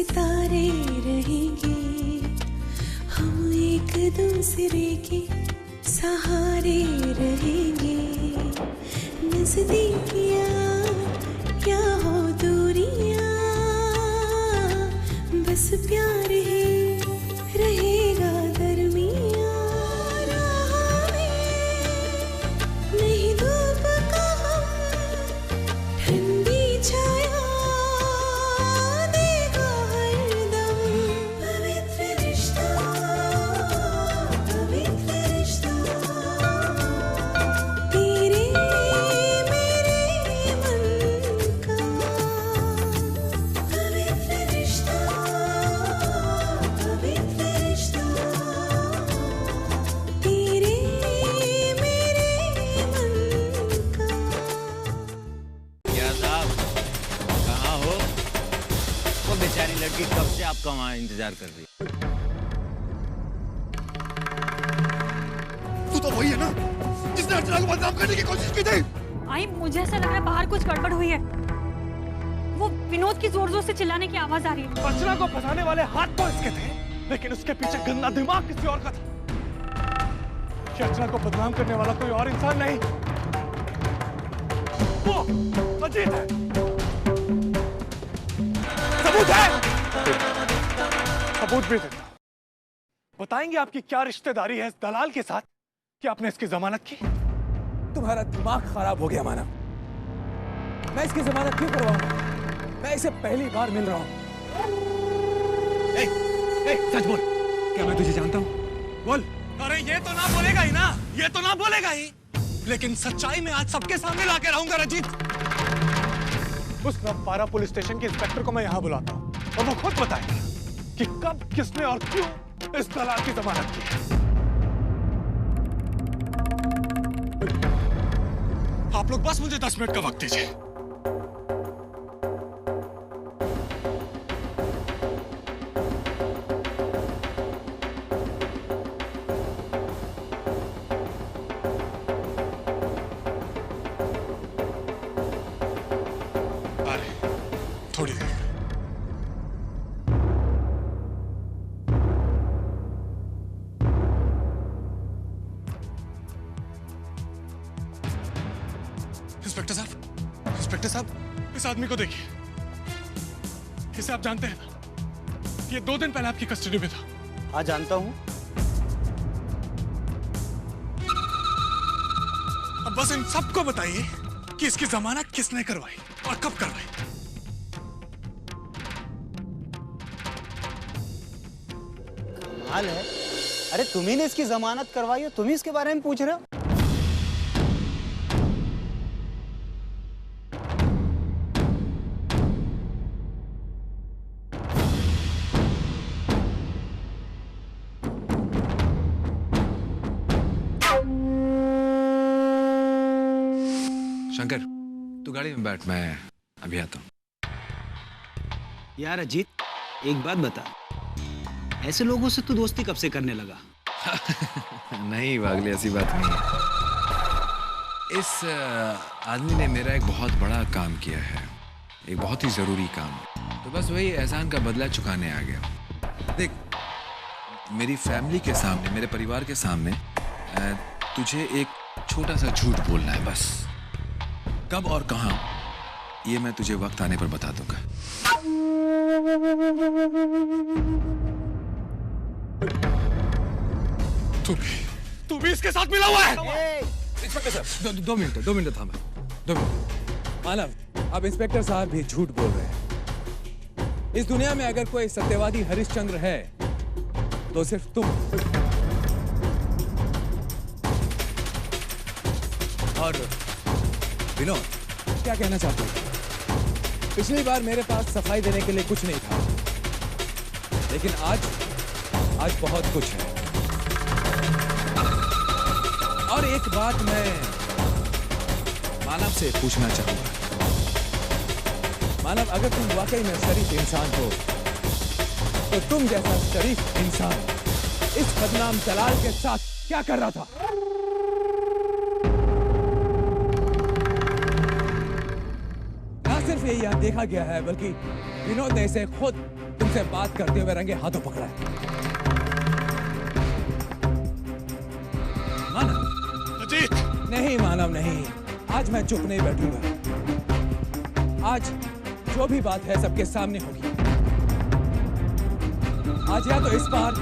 सितारे रहेंगे, हम एक दूसरे के सहारे रहेंगे। नजदीकियाँ क्या हो दूरियाँ, बस प्यार ही रहेगा दरमियाँ। राह में नहीं धूप का हम, ठंडी छाया देगा हरदम। पवित्र रिश्ता, पवित्र रिश्ता, तेरे मेरे मन का। पवित्र रिश्ता, पवित्र रिश्ता, तेरे मेरे मन का। क्या साहब, कहाँ हो? वो बेचारी लड़की कब से आपका वहाँ इंतजार कर रही है। तू तो वही है ना जिसने अर्चना को बदनाम करने की कोशिश की थी। आई, मुझे ऐसा लग रहा है बाहर कुछ गड़बड़ हुई है। वो विनोद की जोर जोर से चिल्लाने की आवाज आ रही है। अर्चना को फंसाने वाले हाथ तो इसके थे, लेकिन उसके पीछे गंदा दिमाग किसी और का था। कि अर्चना को बदनाम करने वाला कोई और इंसान नहीं, वो अजीत है। सबूत है, सबूत भी देता। बताएंगे आपकी क्या रिश्तेदारी है इस दलाल के साथ कि आपने इसकी जमानत की। तुम्हारा दिमाग खराब हो गया मानव। मैं इसकी जमानत क्यों करवाऊंगा? मैं इसे पहली बार मिल रहा हूं। सच बोल, क्या मैं तुझे जानता हूं? बोल। अरे ये तो ना बोलेगा ही ना, ये तो ना बोलेगा ही, लेकिन सच्चाई में आज सबके सामने लाके रहूंगा रजीत। उस नवपारा पुलिस स्टेशन के इंस्पेक्टर को मैं यहाँ बुलाता हूँ और वो खुद बताएगा कि कब, किसने और क्यों इस दलाल की जमानत की। आप लोग बस मुझे 10 मिनट का वक्त दीजिए। थोड़ी देर। इंस्पेक्टर साहब, इंस्पेक्टर साहब, इस आदमी को देखिए। इसे आप जानते हैं ना? ये 2 दिन पहले आपकी कस्टडी में था। हाँ जानता हूँ। अब बस इन सबको बताइए कि इसकी जमानत किसने करवाई और कब करवाई। कमाल है, अरे तुम्ही ने इसकी जमानत करवाई है, तुम ही इसके बारे में पूछ रहे हो? शंकर, तू गाड़ी में बैठ, मैं अभी आता हूँ। यार अजीत, एक बात बता, ऐसे लोगों से तू दोस्ती कब से करने लगा? नहीं वागले, ऐसी बात नहीं है। इस आदमी ने मेरा एक बहुत बड़ा काम किया है, एक बहुत ही जरूरी काम, तो बस वही एहसान का बदला चुकाने आ गया। देख, मेरी फैमिली के सामने, मेरे परिवार के सामने तुझे एक छोटा सा झूठ बोलना है बस। कब और कहां, ये मैं तुझे वक्त आने पर बता दूंगा। तू भी इसके साथ मिला हुआ है? इंस्पेक्टर साहब, दो मिनट थामा, 2 मिनट। मानव, अब इंस्पेक्टर साहब भी झूठ बोल रहे हैं। इस दुनिया में अगर कोई सत्यवादी हरिश्चंद्र है तो सिर्फ तुम और विनोद। क्या कहना चाहते हो? पिछली बार मेरे पास सफाई देने के लिए कुछ नहीं था, लेकिन आज बहुत कुछ है। और एक बात मैं मानव से पूछना चाहूंगा। मानव, अगर तुम वाकई में शरीफ इंसान हो तो तुम जैसा शरीफ इंसान इस बदनाम दलाल के साथ क्या कर रहा था? ना सिर्फ सिर्फ ये यहाँ देखा गया है, बल्कि विनोद ने इसे खुद तुमसे बात करते हुए रंगे हाथों पकड़ा है। मानव अजीत, नहीं, मानव नहीं, आज मैं चुप नहीं बैठूंगा। आज जो भी बात है सबके सामने होगी। आज या तो इस पार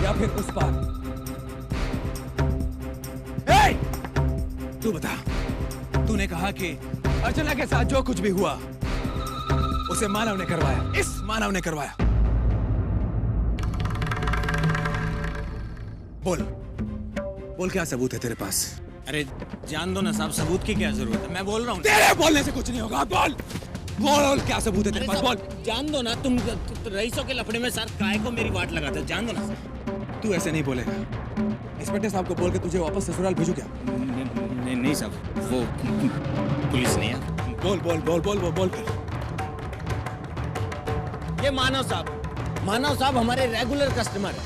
या फिर उस पार। तू बता, तूने कहा कि अर्चना के साथ जो कुछ भी हुआ उसे मानव ने करवाया, इस मानव ने करवाया। बोल बोल, क्या सबूत है तेरे पास? अरे जान दो ना साहब, सबूत की क्या जरूरत है, मैं बोल रहा हूँ। तेरे बोलने से कुछ नहीं होगा, बोल बोल, क्या सबूत है तेरे पास? बोल। जान दो ना, तुम रईसों के लफड़े में सर काय को मेरी वाट लगाते, जान दो ना सर। तू ऐसे नहीं बोलेगा। इंस्पेक्टर साहब को बोल के तुझे वापस ससुराल भेजू क्या? नहीं साहब, वो पुलिस नहीं है। बोल बोल बोल बोल बोल बोल कर। ये मानव साहब हमारे रेगुलर कस्टमर है।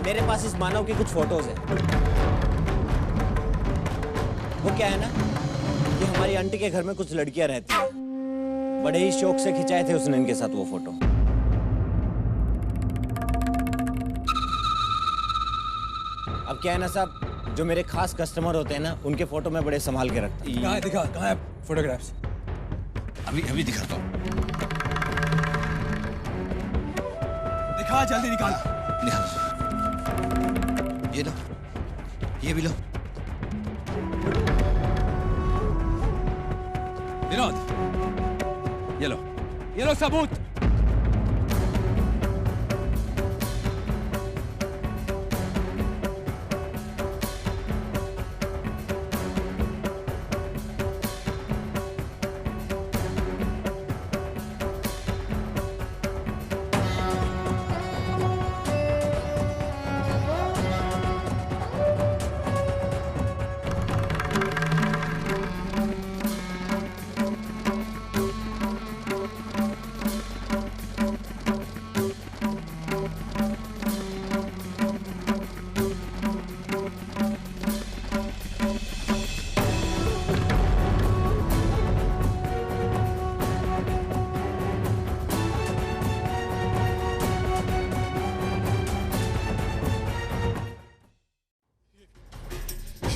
मेरे पास इस मानव की कुछ फोटोज है। वो क्या है ना, ये हमारी आंटी के घर में कुछ लड़कियां रहती हैं। बड़े ही शौक से खिंचाए थे उसने इनके साथ वो फोटो। अब क्या है ना साहब, जो मेरे खास कस्टमर होते हैं ना, उनके फोटो मैं बड़े संभाल के रखता हूं। कहाँ है, दिखा, कहाँ है फोटोग्राफ्स? अभी दिखाता हूँ। दिखा, जल्दी निकाल। ये लो, ये भी लो। विनोद, ये लो सबूत।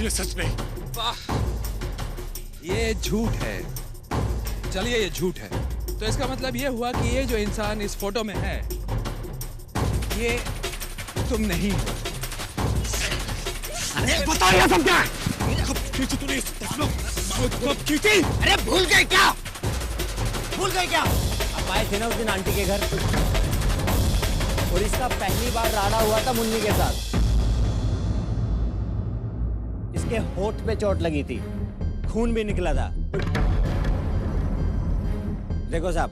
ये सच नहीं। वाह, ये झूठ है। चलिए, ये झूठ है तो इसका मतलब ये हुआ कि ये जो इंसान इस फोटो में है, ये तुम नहीं हो। अरे बता यह सब क्या है? कब खींची तूने इस तस्वीर? कब खींची? अरे भूल गए क्या? अब आए थे ना उस दिन आंटी के घर, और इसका पहली बार राड़ा हुआ था मुन्नी के साथ। इसके होठ पे चोट लगी थी, खून भी निकला था। देखो साहब,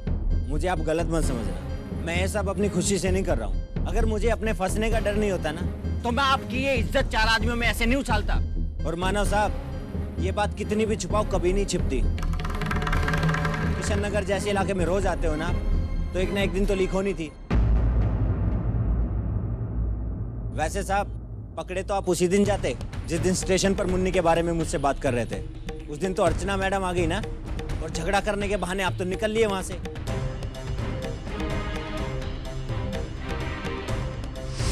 मुझे आप गलत मत समझना, मैं ये सब अपनी खुशी से नहीं कर रहा हूँ। अगर मुझे अपने फंसने का डर नहीं होता ना, तो मैं आपकी ये इज्जत 4 आदमियों में ऐसे नहीं उछालता। और मानव साहब, ये बात कितनी भी छुपाओ कभी नहीं छिपती। किशन नगर जैसे इलाके में रोज आते हो ना, तो एक ना एक दिन तो लीक होनी थी। वैसे साहब, पकड़े तो आप उसी दिन जाते जिस दिन स्टेशन पर मुन्नी के बारे में मुझसे बात कर रहे थे। उस दिन तो अर्चना मैडम आ गई ना, और झगड़ा करने के बहाने आप तो निकल लिए वहां से।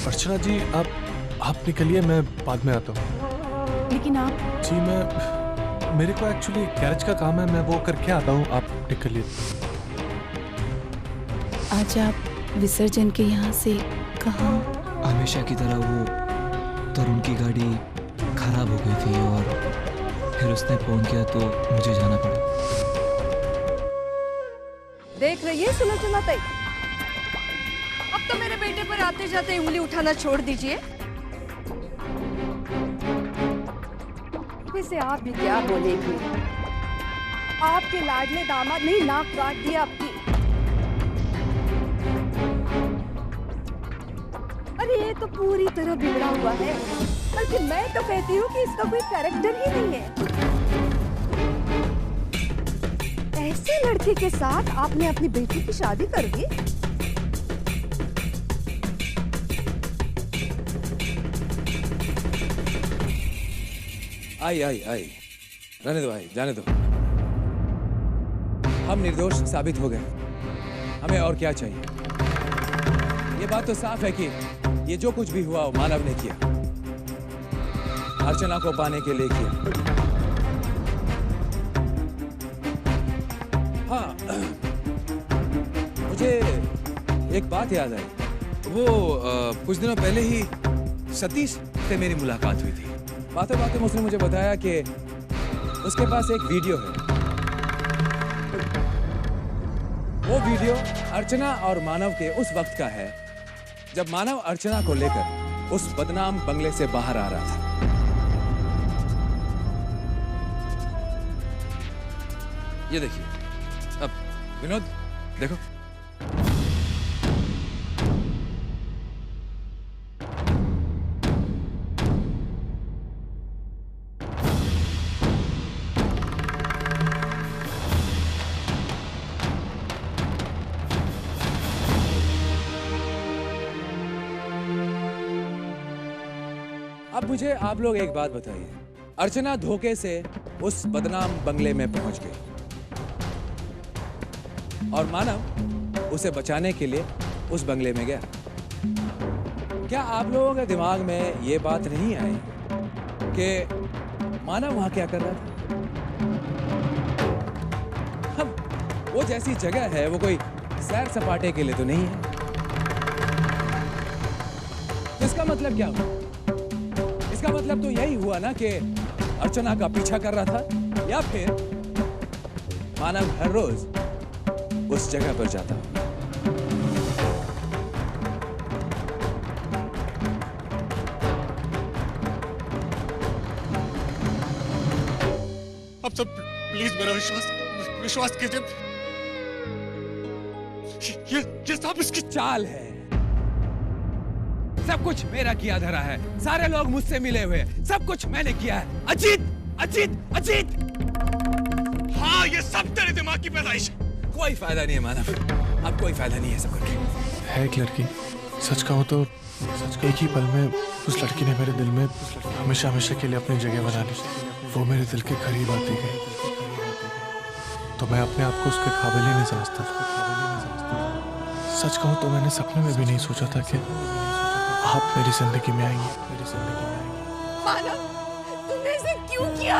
अर्चना जी, आप निकलिए, मैं बाद में आता हूँ। लेकिन आप? जी, मेरे को एक्चुअली गैरेज का काम है, मैं वो करके आता हूँ, आप निकलिए। आज आप विसर्जन के यहाँ से कहाँ? हमेशा की तरह वो तरुण की गाड़ी खराब हो गई थी और फिर उसने फोन किया तो मुझे जाना पड़ा। देख रही है सुलोचना ताई, अब तो मेरे बेटे पर आते जाते उंगली उठाना छोड़ दीजिए। वैसे आप भी क्या बोलेंगे, आपके लाडले दामाद ने नाक काट दिया आपकी। अरे ये तो पूरी तरह बिगड़ा हुआ है, बल्कि मैं तो कहती हूँ कि इसका कोई कैरेक्टर ही नहीं है। ऐसे लड़के के साथ आपने अपनी बेटी की शादी कर दी? आई आई आई, रहने दो भाई, जाने दो। हम निर्दोष साबित हो गए, हमें और क्या चाहिए? ये बात तो साफ है कि ये जो कुछ भी हुआ वो मानव ने किया, अर्चना को पाने के लिए किया। हाँ, मुझे एक बात याद आई। वो कुछ दिनों पहले ही सतीश से मेरी मुलाकात हुई थी। बातों बातों में उसने मुझे बताया कि उसके पास एक वीडियो है। वो वीडियो अर्चना और मानव के उस वक्त का है जब मानव अर्चना को लेकर उस बदनाम बंगले से बाहर आ रहा था। ये देखिए, अब विनोद देखो। अब मुझे आप लोग एक बात बताइए, अर्चना धोखे से उस बदनाम बंगले में पहुंच गई और मानव उसे बचाने के लिए उस बंगले में गया। क्या आप लोगों के दिमाग में ये बात नहीं आई कि मानव वहां क्या कर रहा था? अब वो जैसी जगह है वो कोई सैर सपाटे के लिए तो नहीं है। इसका मतलब क्या हुआ? इसका मतलब तो यही हुआ ना कि अर्चना का पीछा कर रहा था, या फिर मानव हर रोज उस जगह पर जाता। अब सब प्लीज मेरा विश्वास कीजिए। ये सब इसकी चाल है। सब कुछ मेरा किया धरा है, सारे लोग मुझसे मिले हुए, सब कुछ मैंने किया है। अजीत, अजीत, अजीत! हाँ, ये सब तेरे दिमाग की पैदाइश है। कोई फायदा नहीं है मानव, अब कोई फायदा नहीं है सब करके। है एक लड़की, सच कहूँ तो एक ही पल में उस लड़की ने मेरे दिल में हमेशा हमेशा के लिए अपनी जगह बना ली। वो मेरे दिल के करीब आती गई तो मैं अपने आप को उसके काबिल ही नहीं समझता। सच कहूँ तो मैंने सपने में भी नहीं सोचा था कि आप मेरी जिंदगी में आएंगे। मानव, तुमने ऐसे क्यों किया?